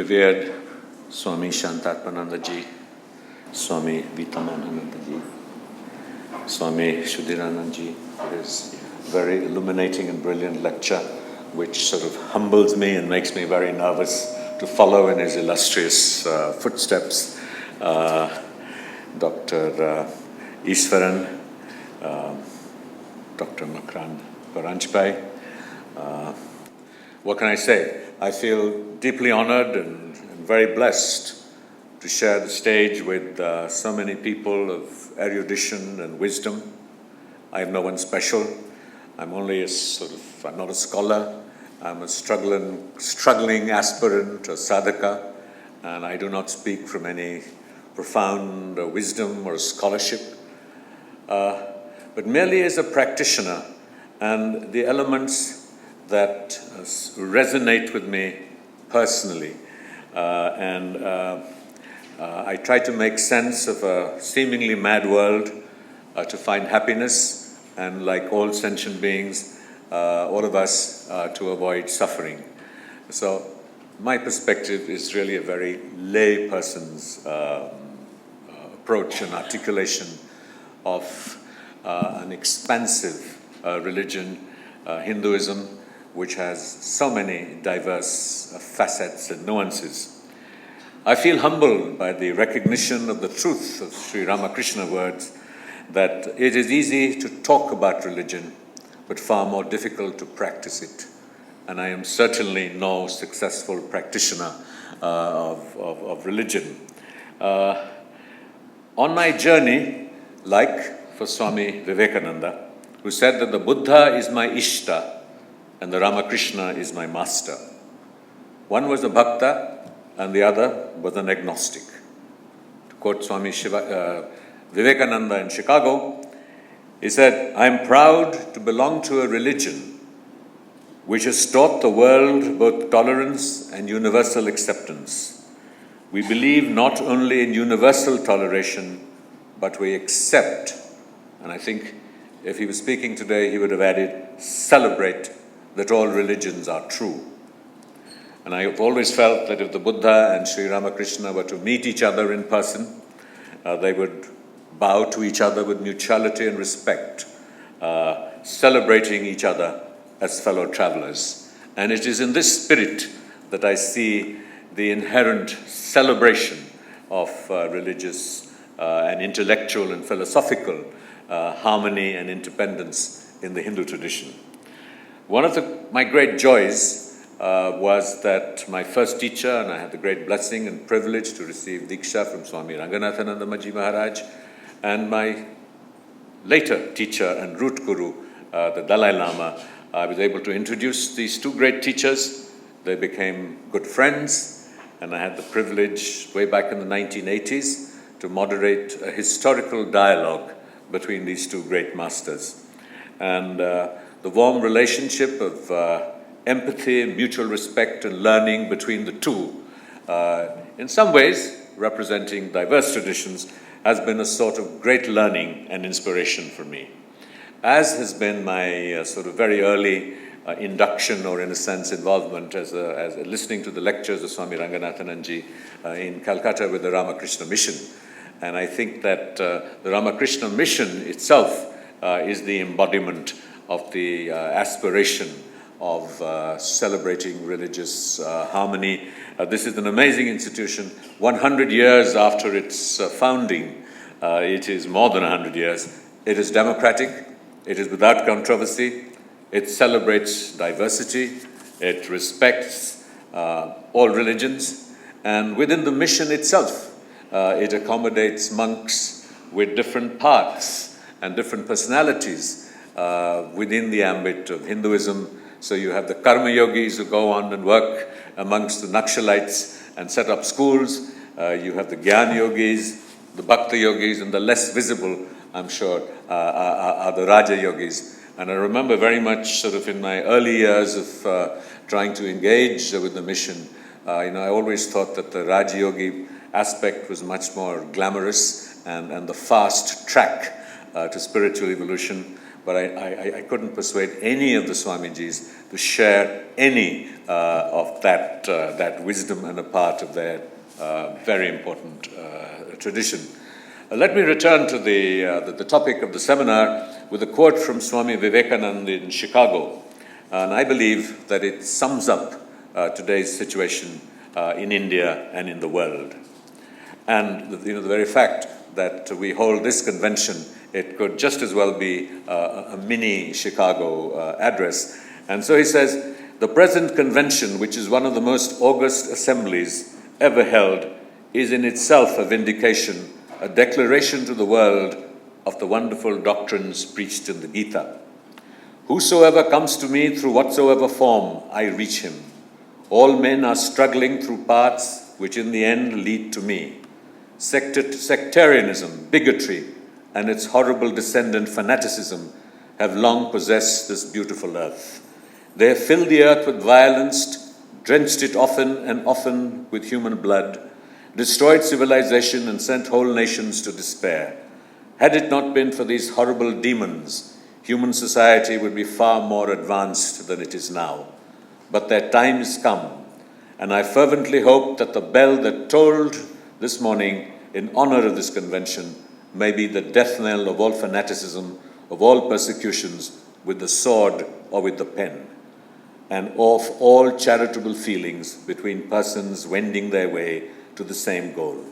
revered Swami Shantatmananda Ji, Swami Vitamananda Ji, Swami Shuddhiranand Ji, for his very illuminating and brilliant lecture, which sort of humbles me and makes me very nervous to follow in his illustrious footsteps. Dr. Iswaran, Dr. Makrand Paranchpai. What can I say? I feel deeply honored and very blessed to share the stage with so many people of erudition and wisdom. I have no one special. I'm only I'm not a scholar. I'm a struggling aspirant, a sadhaka, and I do not speak from any profound wisdom or scholarship, but merely as a practitioner, and the elements that resonate with me personally. I try to make sense of a seemingly mad world, to find happiness, and like all sentient beings, all of us, to avoid suffering. So my perspective is really a very lay person's approach and articulation of an expansive religion, Hinduism, which has so many diverse facets and nuances. I feel humbled by the recognition of the truth of Shri Ramakrishna words that it is easy to talk about religion, but far more difficult to practice it. And I am certainly no successful practitioner of religion. On my journey, like for Swami Vivekananda, who said that the Buddha is my Ishta and the Ramakrishna is my master. One was a bhakta and the other was an agnostic. To quote Swami Vivekananda in Chicago, he said, "I am proud to belong to a religion which has taught the world both tolerance and universal acceptance. We believe not only in universal toleration, but we accept," and I think if he was speaking today, he would have added, "celebrate that all religions are true." And I have always felt that if the Buddha and Sri Ramakrishna were to meet each other in person, they would bow to each other with mutuality and respect, celebrating each other as fellow travelers. And it is in this spirit that I see the inherent celebration of religious and intellectual and philosophical harmony and independence in the Hindu tradition. One of my great joys was that my first teacher, and I had the great blessing and privilege to receive Diksha from Swami Ranganathananda Ji Maharaj, and my later teacher and root guru, the Dalai Lama, I was able to introduce these two great teachers. They became good friends, and I had the privilege way back in the 1980s to moderate a historical dialogue between these two great masters. And the warm relationship of empathy, mutual respect, and learning between the two, in some ways representing diverse traditions, has been a sort of great learning and inspiration for me. As has been my sort of very early induction, or in a sense involvement as listening to the lectures of Swami Ranganathananji in Calcutta with the Ramakrishna Mission. And I think that the Ramakrishna Mission itself is the embodiment of the aspiration of celebrating religious harmony. This is an amazing institution. 100 years after its founding, it is more than 100 years. It is democratic. It is without controversy. It celebrates diversity. It respects all religions. And within the mission itself, it accommodates monks with different paths and different personalities within the ambit of Hinduism. So you have the karma yogis who go on and work amongst the Nakshalites and set up schools. You have the Gyan yogis, the Bhakta yogis, and the less visible, I'm sure, are the Raja yogis. And I remember very much sort of in my early years of trying to engage with the mission, I always thought that the Raja yogi aspect was much more glamorous and the fast track to spiritual evolution. but I couldn't persuade any of the Swamijis to share any of that wisdom and a part of their very important tradition. Let me return to the topic of the seminar with a quote from Swami Vivekananda in Chicago. And I believe that it sums up today's situation in India and in the world. And the very fact that we hold this convention, it could just as well be a mini Chicago address. And so he says, the present convention, which is one of the most august assemblies ever held, is in itself a vindication, a declaration to the world of the wonderful doctrines preached in the Gita. Whosoever comes to me through whatsoever form, I reach him. All men are struggling through paths which in the end lead to me. Sectarianism, bigotry, and its horrible descendant fanaticism have long possessed this beautiful earth. They have filled the earth with violence, drenched it often and often with human blood, destroyed civilization and sent whole nations to despair. Had it not been for these horrible demons, human society would be far more advanced than it is now. But their time is come, and I fervently hope that the bell that tolled this morning in honor of this convention may be the death knell of all fanaticism, of all persecutions with the sword or with the pen, and of all charitable feelings between persons wending their way to the same goal.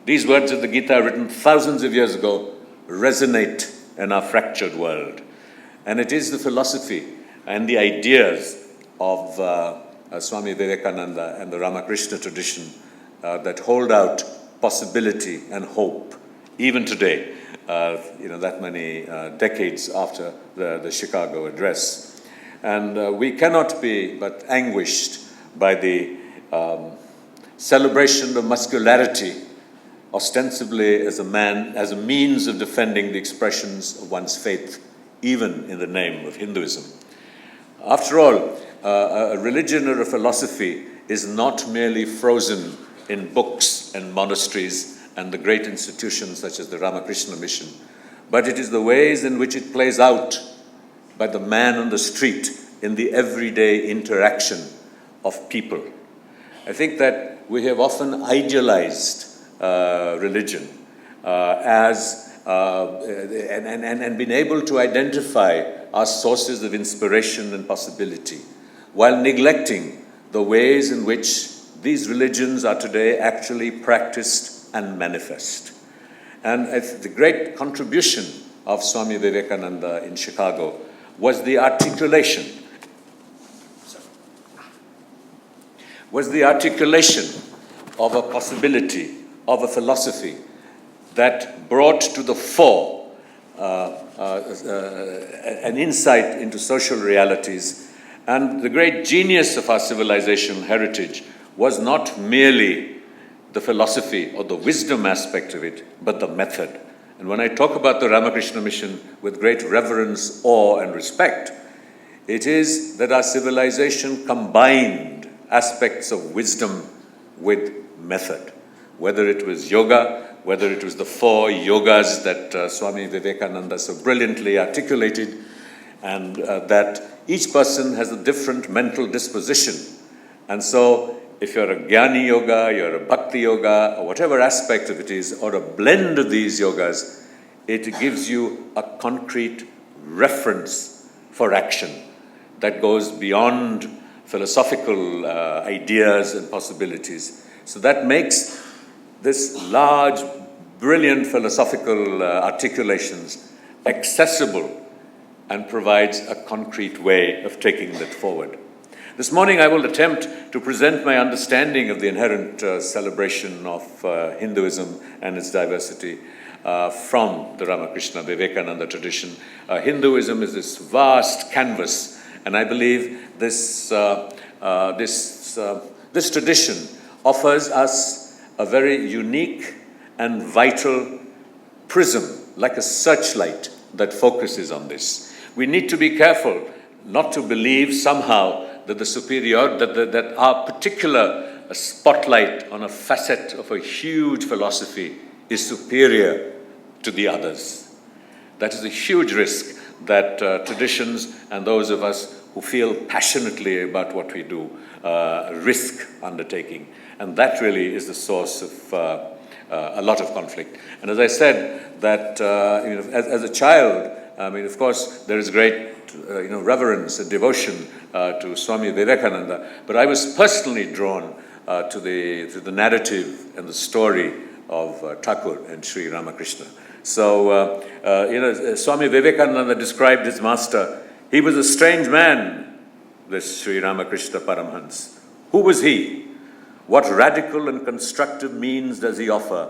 These words of the Gita, written thousands of years ago, resonate in our fractured world. And it is the philosophy and the ideas of Swami Vivekananda and the Ramakrishna tradition that hold out possibility and hope, even today, that many decades after the Chicago address. And we cannot be but anguished by the celebration of muscularity, ostensibly as a means of defending the expressions of one's faith, even in the name of Hinduism. After all, a religion or a philosophy is not merely frozen in books and monasteries and the great institutions such as the Ramakrishna mission, but it is the ways in which it plays out by the man on the street in the everyday interaction of people. I think that we have often idealized religion and been able to identify our sources of inspiration and possibility, while neglecting the ways in which these religions are today actually practiced and manifest. And the great contribution of Swami Vivekananda in Chicago was the articulation of a possibility, of a philosophy that brought to the fore an insight into social realities. And the great genius of our civilization heritage was not merely the philosophy or the wisdom aspect of it, but the method. And when I talk about the Ramakrishna mission with great reverence, awe, and respect, it is that our civilization combined aspects of wisdom with method. Whether it was yoga, whether it was the 4 yogas that Swami Vivekananda so brilliantly articulated, and that each person has a different mental disposition. And so if you're a Jnani yoga, you're a Bhakti yoga, or whatever aspect of it is, or a blend of these yogas, it gives you a concrete reference for action that goes beyond philosophical ideas and possibilities. So that makes this large, brilliant philosophical articulations accessible and provides a concrete way of taking that forward. This morning I will attempt to present my understanding of the inherent celebration of Hinduism and its diversity from the Ramakrishna Vivekananda tradition. Hinduism is this vast canvas, and I believe this tradition offers us a very unique and vital prism, like a searchlight that focuses on this. We need to be careful not to believe somehow that that our particular spotlight on a facet of a huge philosophy is superior to the others. That is a huge risk. that traditions and those of us who feel passionately about what we do risk undertaking. And that really is the source of a lot of conflict. And as I said, that as a child, of course, there is great reverence and devotion to Swami Vivekananda, but I was personally drawn to the narrative and the story of Thakur and Shri Ramakrishna. So, Swami Vivekananda described his master. He was a strange man, this Shri Ramakrishna Paramhans. Who was he? What radical and constructive means does he offer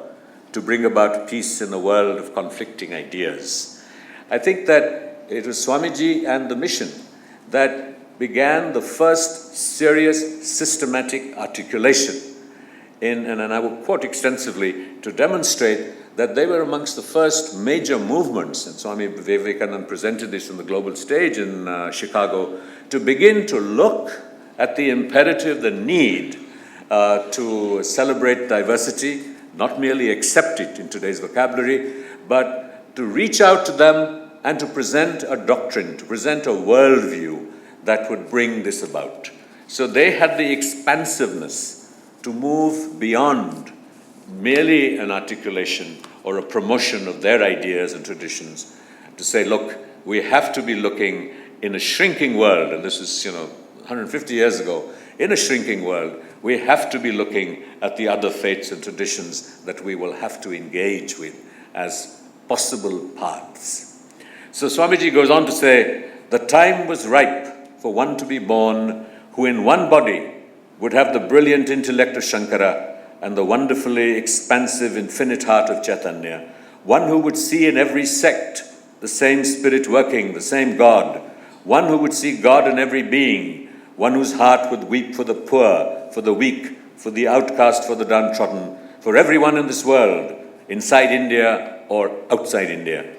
to bring about peace in a world of conflicting ideas? I think that it was Swamiji and the mission that began the first serious systematic articulation and I will quote extensively to demonstrate that they were amongst the first major movements, and Swami Vivekananda presented this on the global stage in Chicago, to begin to look at the imperative, the need to celebrate diversity, not merely accept it in today's vocabulary, but to reach out to them and to present a doctrine, to present a worldview that would bring this about. So they had the expansiveness to move beyond merely an articulation or a promotion of their ideas and traditions, to say, look, we have to be looking in a shrinking world, and this is 150 years ago, in a shrinking world, we have to be looking at the other faiths and traditions that we will have to engage with as possible paths. So Swamiji goes on to say, the time was ripe for one to be born who in one body would have the brilliant intellect of Shankara and the wonderfully expansive infinite heart of Chaitanya, one who would see in every sect the same spirit working, the same God, one who would see God in every being, one whose heart would weep for the poor, for the weak, for the outcast, for the downtrodden, for everyone in this world, inside India or outside India.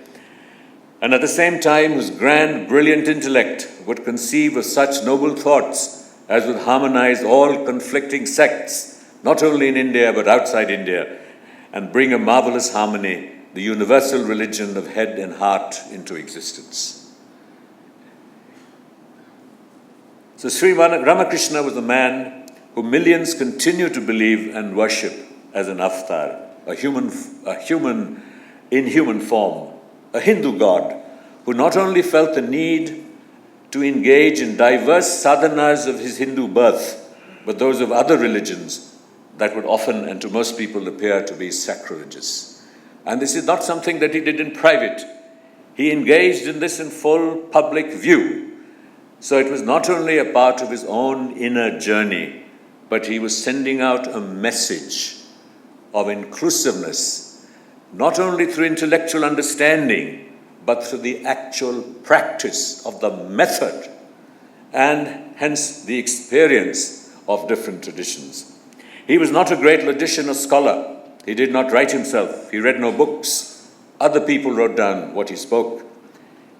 And at the same time, whose grand, brilliant intellect would conceive of such noble thoughts as would harmonize all conflicting sects, not only in India but outside India, and bring a marvelous harmony, the universal religion of head and heart, into existence. So Sri Ramakrishna was a man who millions continue to believe and worship as an avatar, a human in human form, a Hindu god who not only felt the need to engage in diverse sadhanas of his Hindu birth, but those of other religions that would often and to most people appear to be sacrilegious. And this is not something that he did in private. He engaged in this in full public view. So it was not only a part of his own inner journey, but he was sending out a message of inclusiveness, not only through intellectual understanding, but through the actual practice of the method and hence the experience of different traditions. He was not a great logician or scholar. He did not write himself. He read no books. Other people wrote down what he spoke.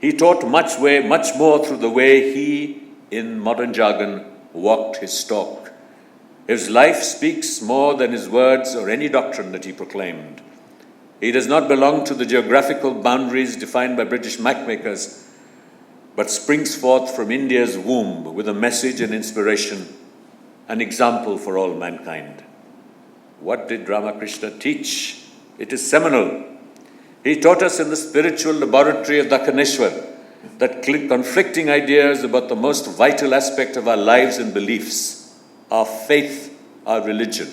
He taught much more through the way he, in modern jargon, walked his talk. His life speaks more than his words or any doctrine that he proclaimed. He does not belong to the geographical boundaries defined by British mapmakers, but springs forth from India's womb with a message and inspiration, an example for all mankind. What did Ramakrishna teach? It is seminal. He taught us in the spiritual laboratory of Dakkaneshwar that conflicting ideas about the most vital aspect of our lives and beliefs, our faith, our religion,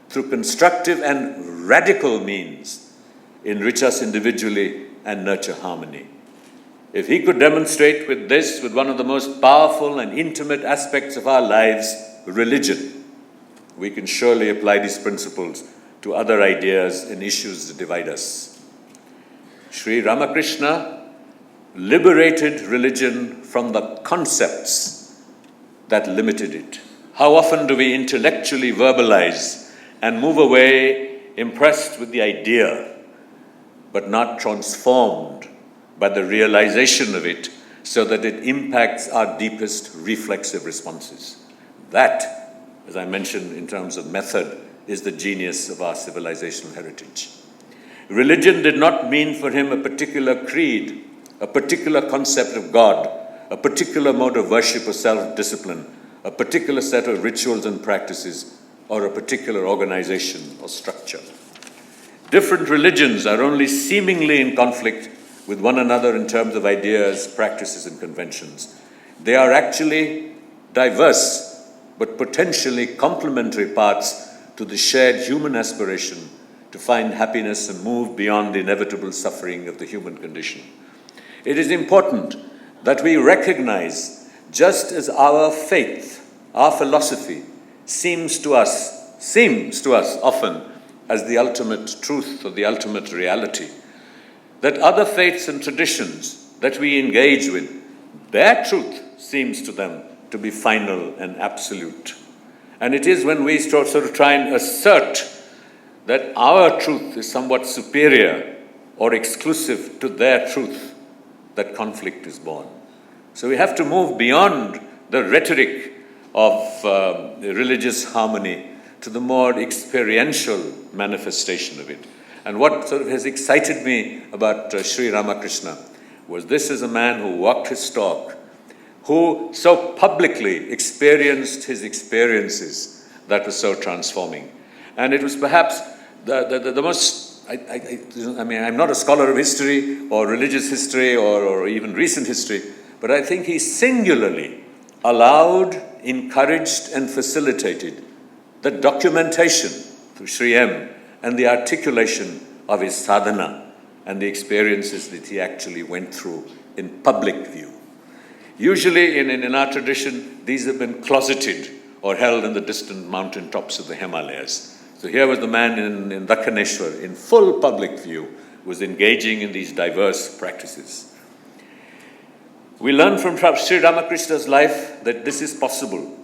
through constructive and radical means, enrich us individually and nurture harmony. If he could demonstrate with one of the most powerful and intimate aspects of our lives, religion, we can surely apply these principles to other ideas and issues that divide us. Sri Ramakrishna liberated religion from the concepts that limited it. How often do we intellectually verbalize and move away impressed with the idea, but not transformed by the realization of it so that it impacts our deepest reflexive responses? That, as I mentioned in terms of method, is the genius of our civilizational heritage. Religion did not mean for him a particular creed a particular concept of God, a particular mode of worship or self-discipline, a particular set of rituals and practices, or a particular organization or structure. Different religions are only seemingly in conflict with one another in terms of ideas, practices, and conventions. They are actually diverse, but potentially complementary parts to the shared human aspiration to find happiness and move beyond the inevitable suffering of the human condition. It is important that we recognize, just as our faith, our philosophy, seems to us often as the ultimate truth or the ultimate reality, that other faiths and traditions that we engage with, their truth seems to them to be final and absolute. And it is when we sort of try and assert that our truth is somewhat superior or exclusive to their truth that conflict is born. So we have to move beyond the rhetoric of religious harmony to the more experiential manifestation of it. And what sort of has excited me about Shri Ramakrishna was this is a man who walked his talk, who so publicly experienced his experiences that was so transforming. And it was perhaps the most, I mean, I'm not a scholar of history or religious history or even recent history, but I think he singularly allowed, encouraged, and facilitated the documentation through Sri M and the articulation of his sadhana and the experiences that he actually went through in public view. Usually in our tradition, these have been closeted or held in the distant mountain tops of the Himalayas. So here was the man in Dakkaneshwar, in full public view, was engaging in these diverse practices. We learn from Sri Ramakrishna's life that this is possible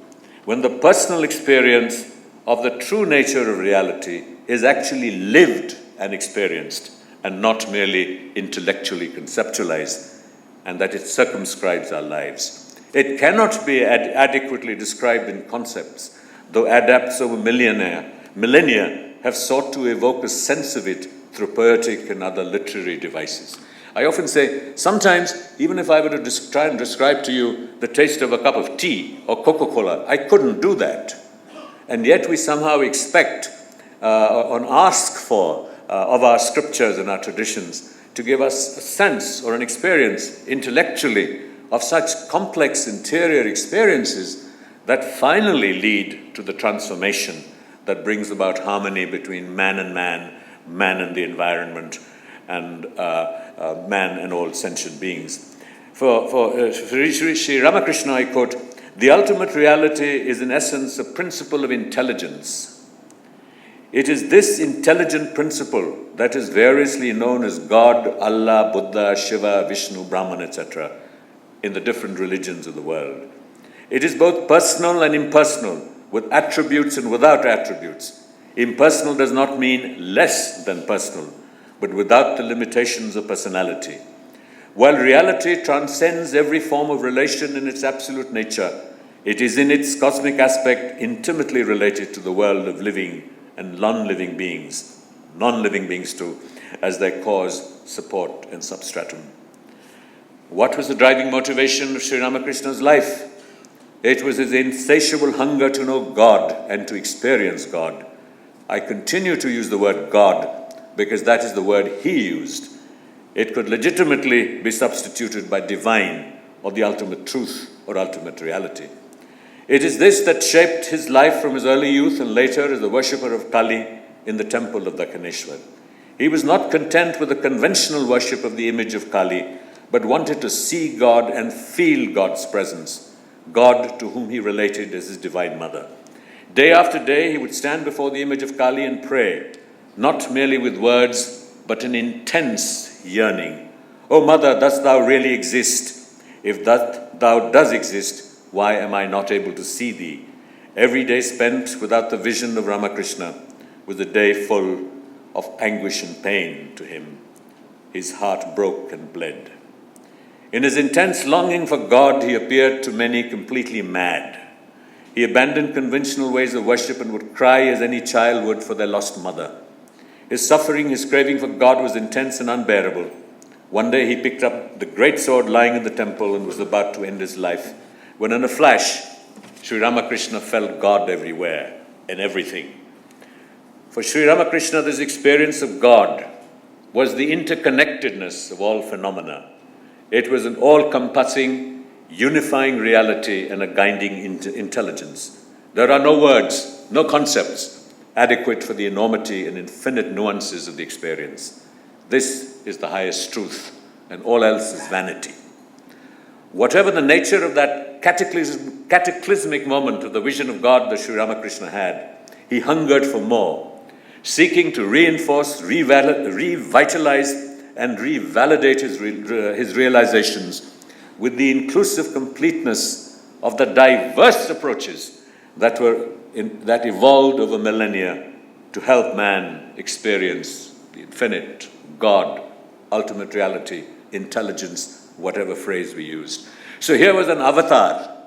when the personal experience of the true nature of reality is actually lived and experienced and not merely intellectually conceptualized, and that it circumscribes our lives. It cannot be adequately described in concepts, though adepts over millennia have sought to evoke a sense of it through poetic and other literary devices. I often say, sometimes, even if I were to try and describe to you the taste of a cup of tea or Coca-Cola, I couldn't do that. And yet we somehow expect or ask for of our scriptures and our traditions to give us a sense or an experience intellectually of such complex interior experiences that finally lead to the transformation that brings about harmony between man and man, man and the environment, and man and all sentient beings. For Sri Ramakrishna, I quote, "The ultimate reality is in essence a principle of intelligence. It is this intelligent principle that is variously known as God, Allah, Buddha, Shiva, Vishnu, Brahman, etc. in the different religions of the world. It is both personal and impersonal, with attributes and without attributes. Impersonal does not mean less than personal, but without the limitations of personality. While reality transcends every form of relation in its absolute nature, it is in its cosmic aspect intimately related to the world of living and non-living beings too, as their cause, support, and substratum." What was the driving motivation of Sri Ramakrishna's life? It was his insatiable hunger to know God and to experience God. I continue to use the word God because that is the word he used. It could legitimately be substituted by divine or the ultimate truth or ultimate reality. It is this that shaped his life from his early youth and later as a worshipper of Kali in the temple of Dakkaneshwar. He was not content with the conventional worship of the image of Kali, but wanted to see God and feel God's presence, God to whom he related as his divine mother. Day after day, he would stand before the image of Kali and pray, not merely with words, but an intense yearning. "O Mother, dost thou really exist? If that thou does exist, why am I not able to see thee?" Every day spent without the vision of Ramakrishna was a day full of anguish and pain to him. His heart broke and bled. In his intense longing for God, he appeared to many completely mad. He abandoned conventional ways of worship and would cry as any child would for their lost mother. His suffering, his craving for God was intense and unbearable. One day he picked up the great sword lying in the temple and was about to end his life, when in a flash, Shri Ramakrishna felt God everywhere and everything. For Shri Ramakrishna, this experience of God was the interconnectedness of all phenomena. It was an all-compassing, unifying reality and a guiding intelligence. There are no words, no concepts adequate for the enormity and infinite nuances of the experience. This is the highest truth, and all else is vanity. Whatever the nature of that cataclysmic moment of the vision of God that Sri Ramakrishna had, he hungered for more, seeking to reinforce, revitalize, and revalidate his realizations with the inclusive completeness of the diverse approaches that evolved over millennia to help man experience the infinite, God, ultimate reality, intelligence, whatever phrase we used. So here was an avatar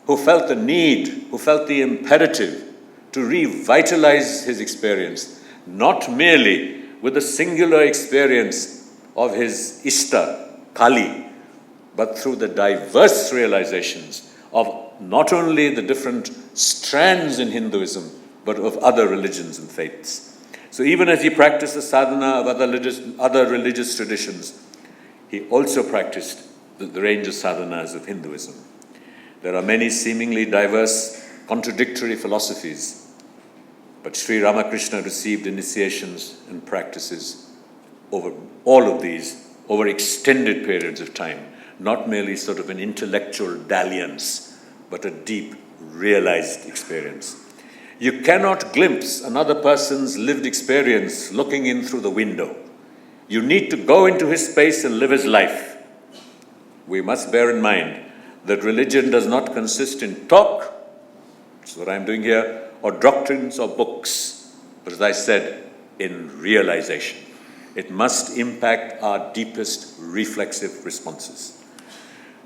who felt the need, who felt the imperative to revitalize his experience, not merely with the singular experience of his Ishta, Kali, but through the diverse realizations of not only the different strands in Hinduism, but of other religions and faiths. So even as he practiced the sadhana of other religious traditions, he also practiced the range of sadhanas of Hinduism. There are many seemingly diverse, contradictory philosophies, but Sri Ramakrishna received initiations and practices over all of these over extended periods of time, not merely sort of an intellectual dalliance, but a deep, realized experience. You cannot glimpse another person's lived experience looking in through the window. You need to go into his space and live his life. We must bear in mind that religion does not consist in talk, which is what I'm doing here, or doctrines or books, but as I said, in realization. It must impact our deepest reflexive responses.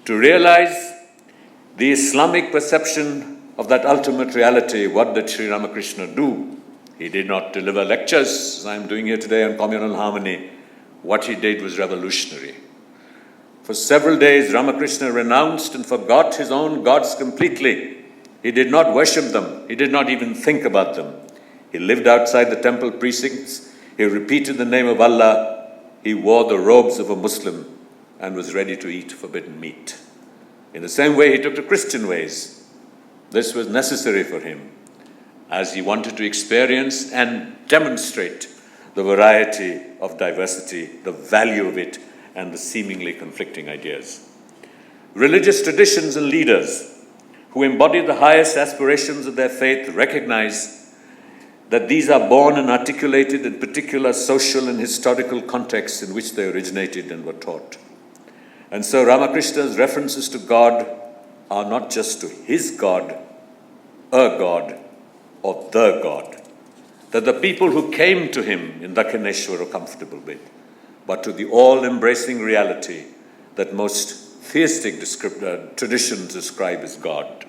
To realize the Islamic perception of that ultimate reality, what did Sri Ramakrishna do? He did not deliver lectures, as I'm doing here today, on communal harmony. What he did was revolutionary. For several days, Ramakrishna renounced and forgot his own gods completely. He did not worship them. He did not even think about them. He lived outside the temple precincts. He repeated the name of Allah. He wore the robes of a Muslim and was ready to eat forbidden meat. In the same way, he took to Christian ways. This was necessary for him as he wanted to experience and demonstrate the variety of diversity, the value of it, and the seemingly conflicting ideas. Religious traditions and leaders who embody the highest aspirations of their faith recognize that these are born and articulated in particular social and historical contexts in which they originated and were taught. And so Ramakrishna's references to God are not just to his God, a God, or the God, that the people who came to him in Dakshineshwar are comfortable with, but to the all-embracing reality that most theistic traditions describe as God.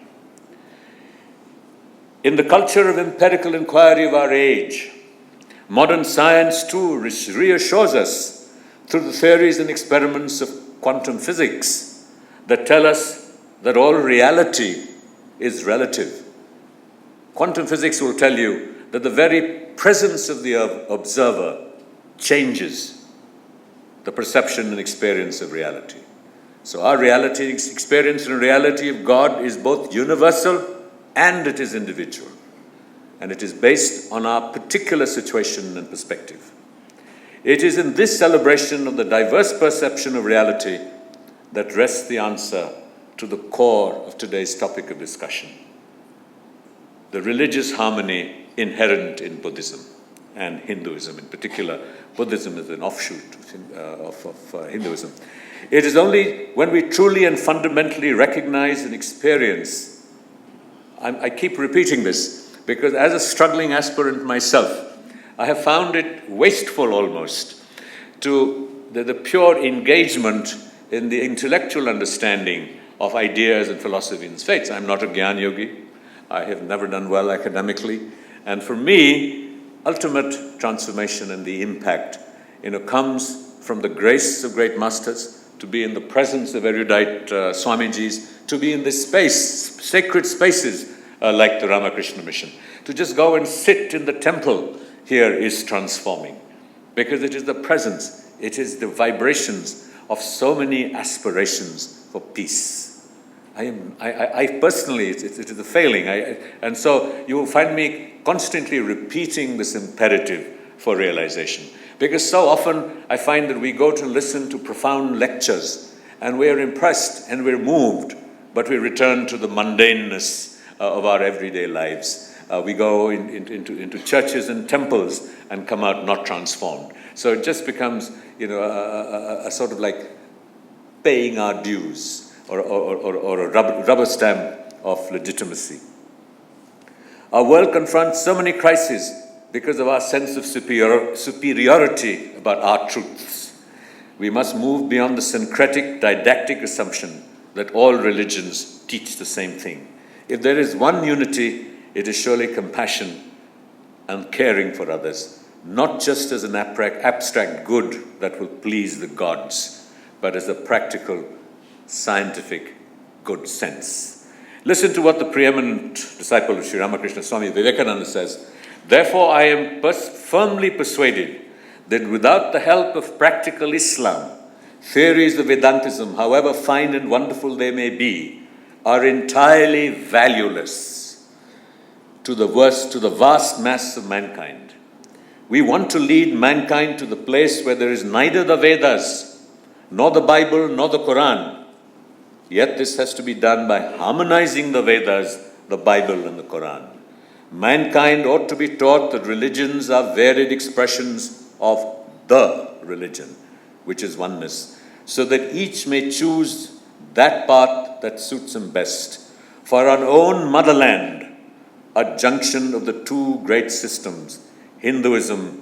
In the culture of empirical inquiry of our age, modern science too reassures us through the theories and experiments of quantum physics that tell us that all reality is relative. Quantum physics will tell you that the very presence of the observer changes the perception and experience of reality. So our reality, experience and reality of God is both universal and it is individual. And it is based on our particular situation and perspective. It is in this celebration of the diverse perception of reality that rests the answer to the core of today's topic of discussion: the religious harmony inherent in Buddhism and Hinduism. In particular, Buddhism is an offshoot of Hinduism. It is only when we truly and fundamentally recognize and experience, I keep repeating this because as a struggling aspirant myself, I have found it wasteful almost to the pure engagement in the intellectual understanding of ideas and philosophy and faiths. I'm not a Gyan Yogi. I have never done well academically. And for me, ultimate transformation and the impact comes from the grace of great masters, to be in the presence of erudite Swamijis, to be in this space, sacred spaces like the Ramakrishna mission. To just go and sit in the temple here is transforming, because it is the presence, it is the vibrations of so many aspirations for peace. I personally, it is a failing. And so you will find me constantly repeating this imperative for realization. Because so often I find that we go to listen to profound lectures and we're impressed and we're moved, but we return to the mundaneness of our everyday lives. We go into churches and temples and come out not transformed. So it just becomes, a sort of like paying our dues or a rubber stamp of legitimacy. Our world confronts so many crises because of our sense of superiority about our truths. We must move beyond the syncretic, didactic assumption that all religions teach the same thing. If there is one unity, it is surely compassion and caring for others, not just as an abstract good that will please the gods, but as a practical, scientific good sense. Listen to what the preeminent disciple of Shri Ramakrishna, Swami Vivekananda says. Therefore, I am firmly persuaded that without the help of practical Islam, theories of Vedantism, however fine and wonderful they may be, are entirely valueless to the vast mass of mankind. We want to lead mankind to the place where there is neither the Vedas, nor the Bible, nor the Quran. Yet this has to be done by harmonizing the Vedas, the Bible, and the Quran. Mankind ought to be taught that religions are varied expressions of the religion, which is oneness, so that each may choose that path that suits him best. For our own motherland, a junction of the two great systems, Hinduism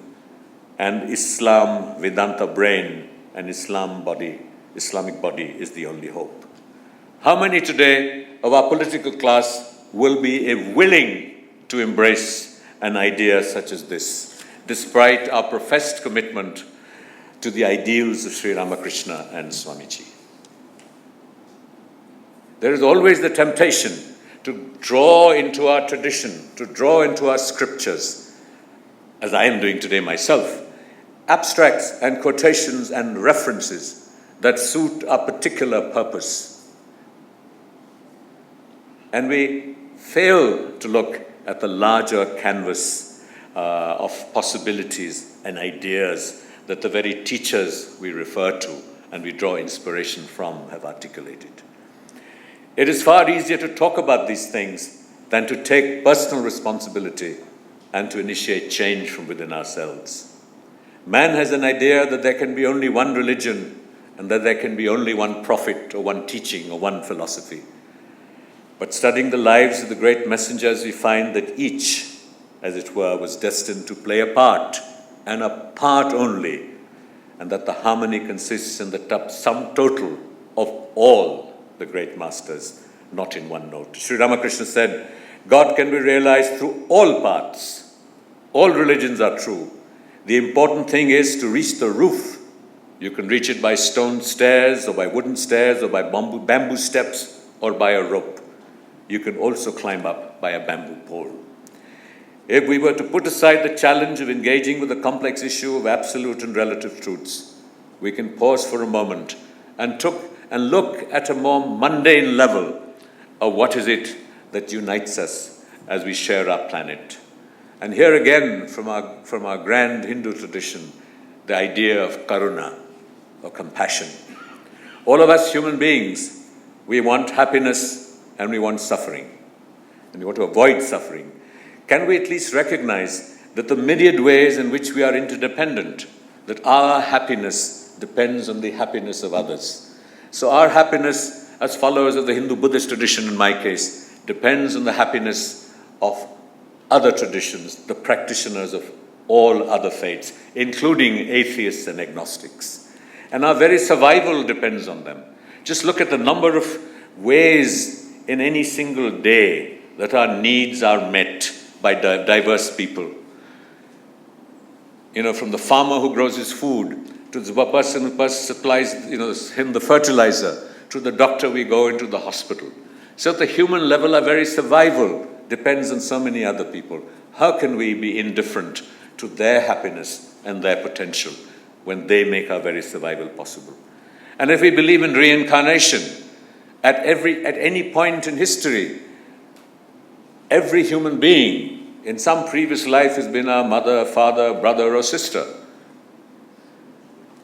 and Islam, Vedanta brain, and Islamic body is the only hope. How many today of our political class will be willing to embrace an idea such as this, despite our professed commitment to the ideals of Sri Ramakrishna and Swamiji? There is always the temptation to draw into our tradition, to draw into our scriptures, as I am doing today myself, abstracts and quotations and references that suit our particular purpose. And we fail to look at the larger canvas of possibilities and ideas that the very teachers we refer to and we draw inspiration from have articulated. It is far easier to talk about these things than to take personal responsibility and to initiate change from within ourselves. Man has an idea that there can be only one religion and that there can be only one prophet or one teaching or one philosophy. But studying the lives of the great messengers, we find that each, as it were, was destined to play a part, and a part only, and that the harmony consists in the sum total of all the great masters, not in one note. Sri Ramakrishna said, God can be realized through all paths. All religions are true. The important thing is to reach the roof. You can reach it by stone stairs, or by wooden stairs, or by bamboo steps, or by a rope. You can also climb up by a bamboo pole. If we were to put aside the challenge of engaging with the complex issue of absolute and relative truths, we can pause for a moment and look at a more mundane level of what is it that unites us as we share our planet. And here again, from our grand Hindu tradition, the idea of karuna, or compassion. All of us human beings, we want happiness and we want suffering, and we want to avoid suffering. Can we at least recognize that the myriad ways in which we are interdependent, that our happiness depends on the happiness of others? So our happiness, as followers of the Hindu-Buddhist tradition in my case, depends on the happiness of other traditions, the practitioners of all other faiths, including atheists and agnostics. And our very survival depends on them. Just look at the number of ways in any single day that our needs are met by diverse people. from the farmer who grows his food, to the person who supplies, him the fertilizer, to the doctor we go into the hospital. So at the human level, our very survival depends on so many other people. How can we be indifferent to their happiness and their potential when they make our very survival possible? And if we believe in reincarnation, at any point in history, every human being in some previous life has been our mother, father, brother, or sister.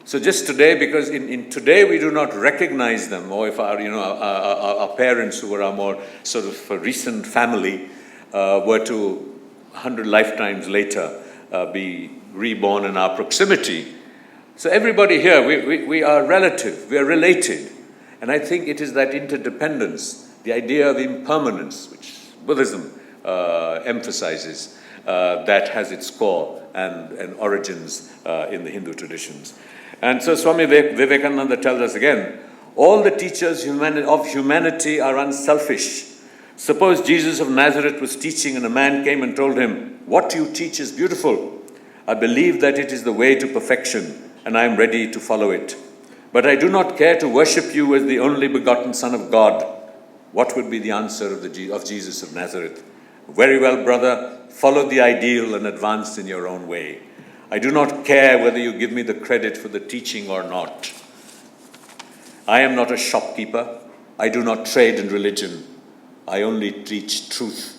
So just today, because in today we do not recognize them, or if our parents who were our more sort of recent family were to 100 lifetimes later be reborn in our proximity. So everybody here, we are relative, we are related. And I think it is that interdependence, the idea of impermanence, which Buddhism emphasizes, that has its core and origins in the Hindu traditions. And so Swami Vivekananda tells us again, all the teachers of humanity are unselfish. Suppose Jesus of Nazareth was teaching and a man came and told him, "What you teach is beautiful. I believe that it is the way to perfection and I am ready to follow it. But I do not care to worship you as the only begotten Son of God." What would be the answer of Jesus of Nazareth? "Very well, brother, follow the ideal and advance in your own way. I do not care whether you give me the credit for the teaching or not. I am not a shopkeeper. I do not trade in religion. I only teach truth,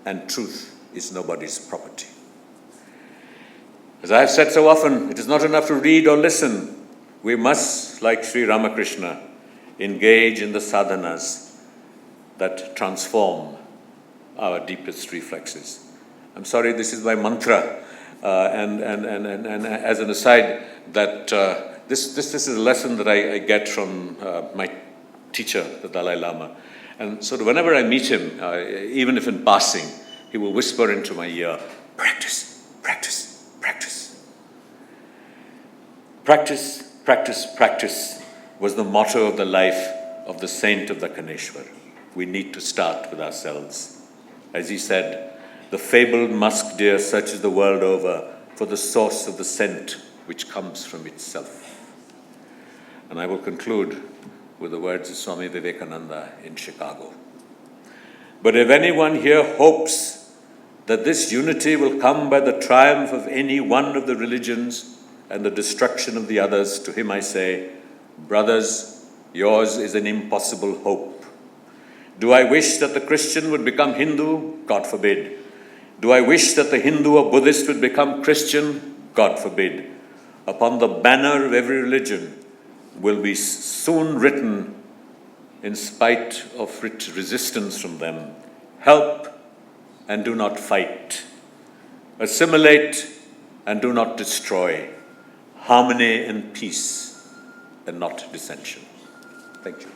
and truth is nobody's property." As I have said so often, it is not enough to read or listen. We must, like Shri Ramakrishna, engage in the sadhanas that transform our deepest reflexes. I'm sorry, this is my mantra. And as an aside, that this is a lesson that I get from my teacher, the Dalai Lama. And so whenever I meet him, even if in passing, he will whisper into my ear, "Practice, practice, practice." Practice, practice, practice was the motto of the life of the saint of the Kaneshwar. We need to start with ourselves. As he said, "The fabled musk deer searches the world over for the source of the scent which comes from itself." And I will conclude with the words of Swami Vivekananda in Chicago. "But if anyone here hopes that this unity will come by the triumph of any one of the religions and the destruction of the others, to him I say, brothers, yours is an impossible hope. Do I wish that the Christian would become Hindu? God forbid. Do I wish that the Hindu or Buddhist would become Christian? God forbid. Upon the banner of every religion will be soon written, in spite of resistance from them, help and do not fight. Assimilate and do not destroy. Harmony and peace and not dissension." Thank you.